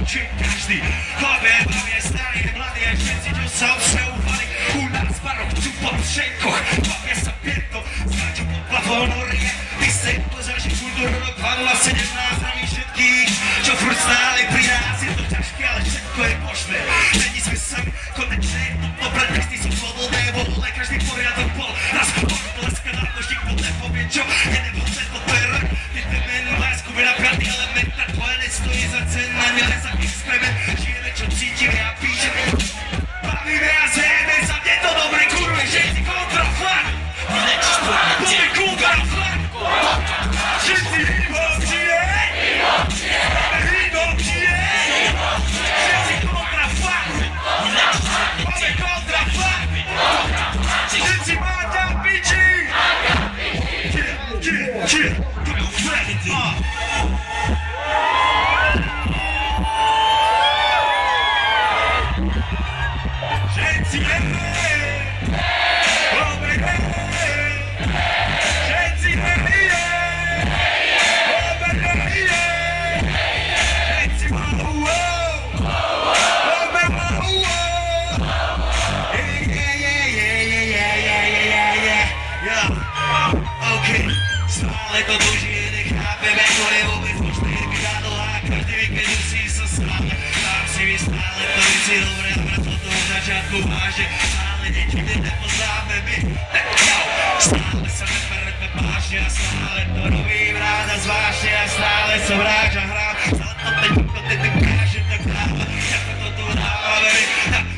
oči každý. Chlapie, babie, starí, mladí, aj všetci, čo sa obsahúvali. U nás barok chcú po všetkoch, babie sa pietno, zváču pod plafón horie. Ty sa im pozrieš, že kultúru rok 2017 zdraví všetkých, čo furt stáli pri nás. Je to ťažké, ale všetko je možné. Není sme sami, konečne je to dobré, texty sú slobodné, volé každý poriadok bol. Raz bleska na nož, nikto nepovie čo, nevhodné, toto je rok. Keď ten menu lásku je na piatý element, tak tvoje nestojí za cenu, ani len za experiment. Žijeme, čo cítime a píšeme. Bavíme a zjeme sa, je to dobré, kurve, že si kontrafakt. Vylečíš tvojne tie. Kontrafakt. Všetci hip-hop žije. Hip-hop žije. Všetci kontrafakt. Máme kontrafakt. Všetci máte a piči. Všetci jeme. Dobre jeme. Všetci jeme. Dobre jeme. Všetci mahu. Dobre mahu. OK. Stále to dužie, nechápeme, to je vôbec možné. Vydá dlhá, každý vie, keď musí sa stále. Tam si vy stále to si dobre a vrát od toho začiatku váže. Stále niečo nepoznáme my. Tak jo, stále sa nebereme vážne a stále to robím rád a zvláštne a stále som hráč a hrám. Stále to teď ty dokážem tak dávať, ako to tu dávame my.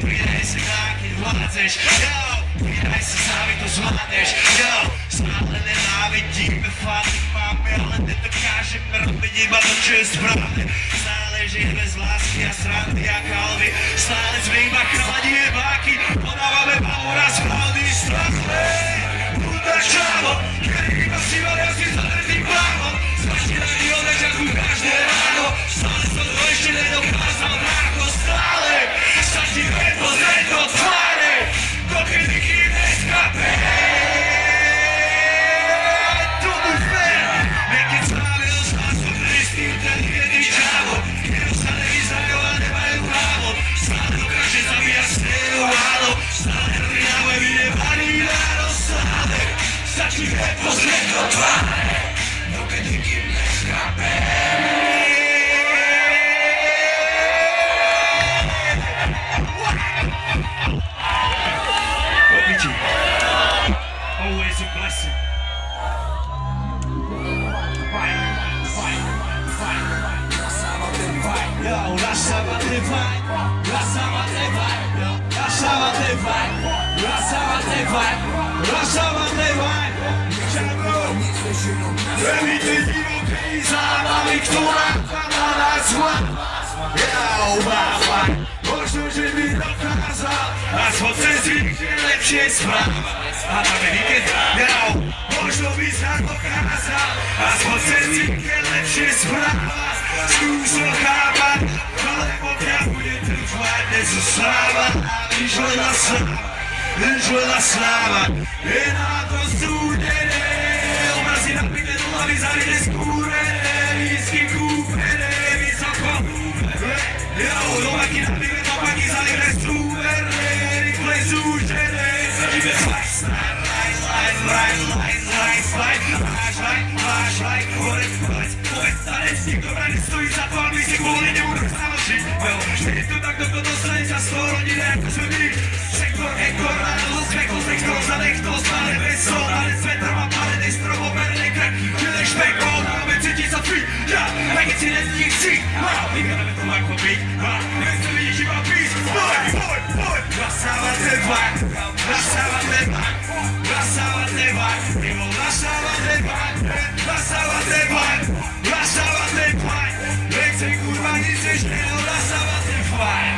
Pridaj sa k nám, keď vládzeš, jo, pridaj sa sami, to zvládneš, jo. Stále nenávidíme, fáty máme, ale nedokážeme robiť iba to, čo je správne. Stále žijeme z lásky a srandy a kalvy, stále sme iba chalani jebáky, podávame paura z pravdy strachné. Puta čavo, ktorý iba si valia si zadretým plávom, zvačí radi od začiatku každé ráno, stále som to ešte nedokázal náko, stále sa ti nepozrieť do tváre, dokedy kým neskape. Stačí pozrieť do tváre, dokedy kým neskape. Opiči, always a blessing. Fight, fight, fight, fight. Yo, lasciava te vai, lasciava te vai, lasciava te vai, lasciava te vai, lasciava te vai. Premýty divokej zábavy, ktorá na nás zla. Ja obávam, možno, že by dokázal aspoň cez víkend lepšie správať. A máme víkend, ja možno by sa dokázal aspoň cez víkend lepšie správať. Skúšal chápať, ale pokiaľ bude trvať, nezostáva. Nič len na sláva, nič len na sláva. Je na to súdené, obrazy napité do hlavy zavité skúrené, lístky kúpené, vysoko húbené. Domaky napité, domaky zalivé súverné, rýchle zúžené. Zažíme flashlight, flashlight, povedz tanec, nikto vraj nestojí za to, aby si kvôli nemu rok založiť. Je to tak, kto dostane sa z toho rodiny, ako sme my. Sektor, hektor, radosť, vekol, sektor, zanechtor, stále bez sol, ale svetr má palený strom, oberný krk, jeden špekol, máme cítiť sa free, ja, aj keď si necíti chci, vyhľadáme to ako byť, nechce vidíš iba písť, boj, lasávate vať, lasávate vať, lasávate vať, nebo lasávate vať, lasávate vať, lasávate vať, nechce kurva nic než nebo lasávate vať.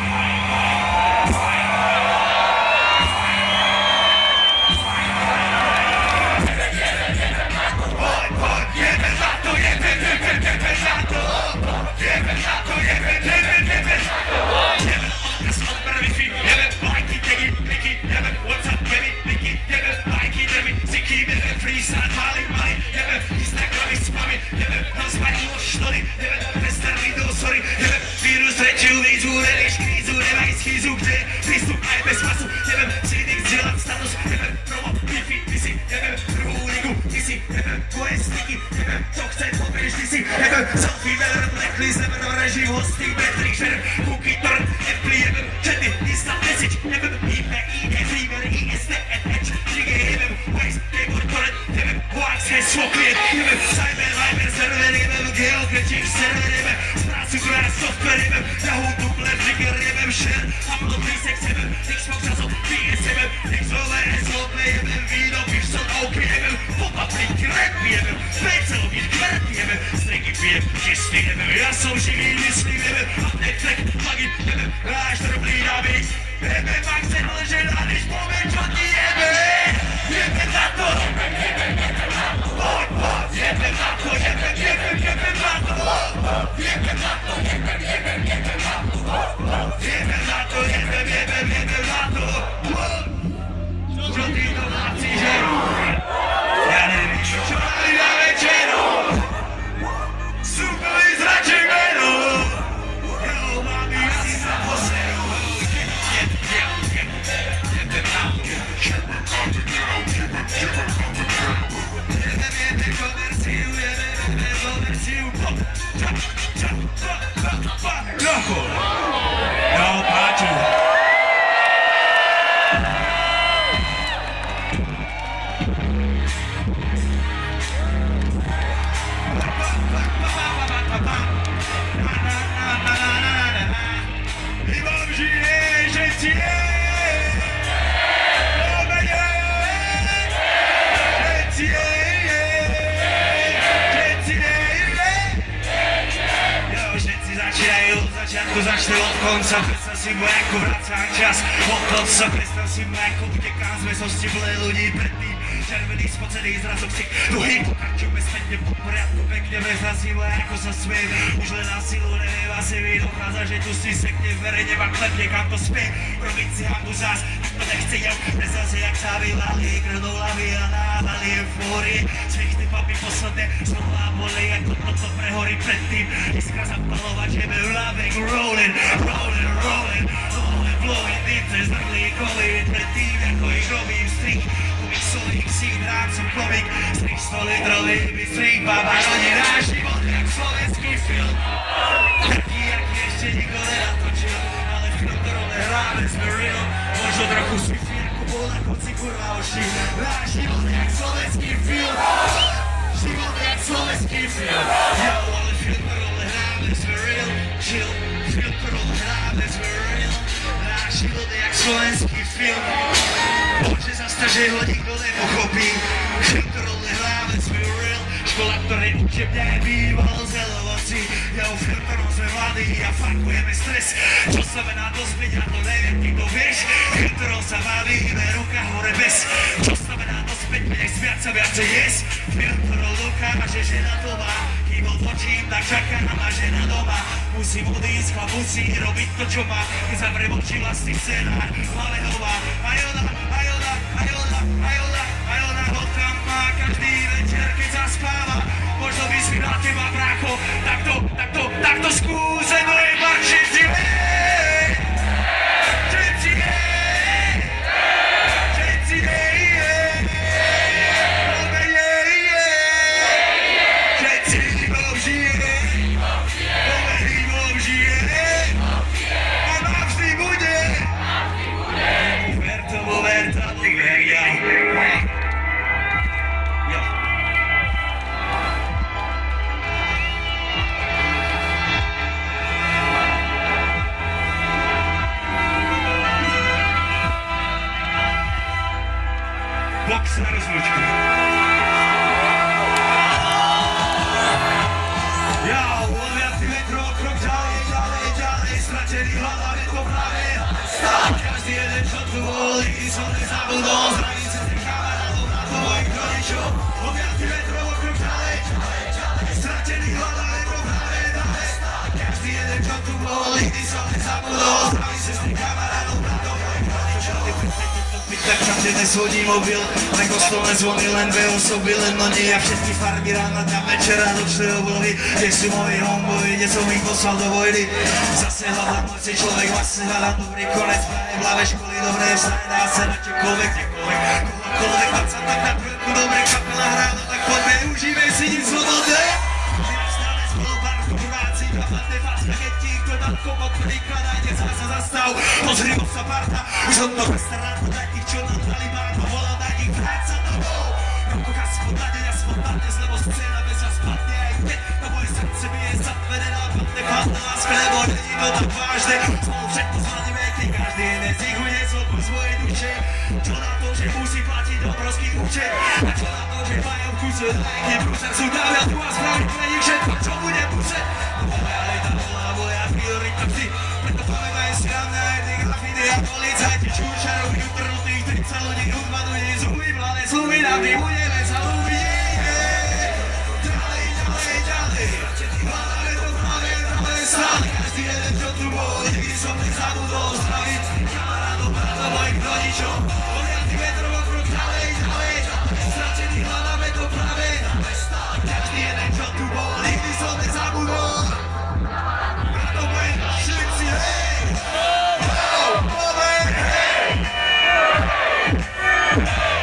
What's up, baby? Female reflekli sever režim hosting Matrix žerem Cookie turn Apple jebem Chaty instant message jebem IP Fever ISTNH Trigger jebem Waze Keyboard torrent jebem Wax heslo klient jebem Cyber Viber server jebem Geocaching server jebem Prácu krát software jebem Yahoo Doubler Trigger jebem Share Upload Resex jebem Xbox Azov PS jebem XOVR SOP jebem Víno Pivson OK jebem Pop-up link rap jebem Pecelovit kvrt jebem Streky pijem čistý jebem Ja som živý myslím jebem Update track plugin jebem Ráš drblý na beat jebem Max leže na než poviem čo ti jebem Jebem na to jebem na to jebem na to jebem na to jebem na to jebem na to Čo ty to máci žerú? Ja neviem čo mali na večeru Súkovi zraček menu Jo, mami, asi sa poseru Jebem na to Jebem komerciu Jebem komerciu Trochu Jo, páči Začne od konca, predstav si mu ako vracám čas od konca, predstav si mu ako utekám z mesosti plné ľudí predtým červený spocený zrazok si tuhý pokračujme spätne po poriadku pekne bez nasilu ako sa smiem už len na silu neviem asi mi dochádza že tu si sekne verejne ma klepne kam to spie robiť si handu zás to nechce jem predstav si jak sa vyvalí krvnou hlavy a návali eufórie svichty papy posledné slova boli ako toto prehorí predtým iskra zapalovať jebe v hlave rolling blowing deep cez drlý kolín predtým ako ich robím strich Solík si hrám som komik Strich 100 litrový bystrik Baba rodina život jak slovenský film Taký aký ešte nikto nenatočil Ale film ktorom nehráme sme real Možno trochu svifi ako bol na konci kurva oši Náš život jak slovenský film Život jak slovenský film Jo, ale film ktorom nehráme sme real Chill, film ktorom nehráme sme real Náš život jak slovenský film Bože zasta, že ho nikto nepochopí Film ktorom nehráme sme real Škola, ktorej učeb nebýval z helovoci Ja u film ktorom sme mladí a fakujeme stres Čo znamená dozbyť, ja to neviem, ty to vieš Film ktorom sa bavíme, ruka hore bez Čo znamená dozbyť, nech viac a viacej jesť Film ktorom dokáže, že na to má Kým odločím, tak čaká ma žena doma Musím odísť, chlap musí robiť to, čo má Keď zavriem oči vlastný scenár Hlave hová, aj ona ho tam má každý večer, keď zaspáva Možno by si na teba, brácho, takto skúseno je mať všetci Box na rozlučku. Ja, loviaci metro, krok ďalej, stratený hľadáme to práve. Stále každý jeden, čo tu volí, som nezabudol, zdravím sa tým kamarádom na tvojich rodičov. Loviaci metro, krok ďalej, stratený hľadáme to práve. Stále každý jeden, čo tu volí, som nezabudol, zdravím sa tým kamarádom na tvojich rodičov. Tak tam kde nesvodí mobil, na kostolné zvony len dve osoby, len no nie ja všetky farby rána, dňa večera, nočné oblohy, kde sú moji homboji, kde som ich poslal do vojny. Zase hľadám môj si človek, vlastne hľadám dobrý konec, prajem v hlave školy, dobré vztahy, dá sa na čokoľvek, kdekoľvek, kohokoľvek, dať sa tak na prvku, dobre kapela hrá, no tak poďme, užívej si nic slobodné. Stále spolu pár v Hlavné facka, keď ti kto nad komok vykladajte, zase zastav. Pozri sa parta, už od toho stará, daj tých, čo nám dali máko, volám, daj ich vráť sa domov. Rokoka spontánne, ja spontánne, lebo scéna bez čas padne aj keď to moje srdce mi je zatvedená, padne padne láska, lebo není to tak vážne. Spolu všetko zvládneme, keď každý jeden z nich bude celku svojej duše. Čo na to, že musí platiť obrovský účet, a čo na to, že majú v kuse nejaký prúser, sú dávia tu a spraviť pre nich všetko, čo bude muset. Moja realita bola moja priorita vždy, preto pamätaj si na mňa aj tých grafity a policajti čúčarov, utrnutých 30 ľudí, hudba ľudí, zuby, mladé sluby, na tým budeme sa ľúbiť. Ďalej, ďalej, ďalej, hľadáme to práve stále, každý jeden, čo tu bol, nikdy som nezabudol zdraviť kamarádov, bratov, mojich rodičov. Poliatý metrov okruh, ďalej, ďalej, stratený hľadáme to práve stále, každý jeden, čo tu bol, nikdy som nezabudol. Bratov, mojich všetci, hej! Hej! Hej!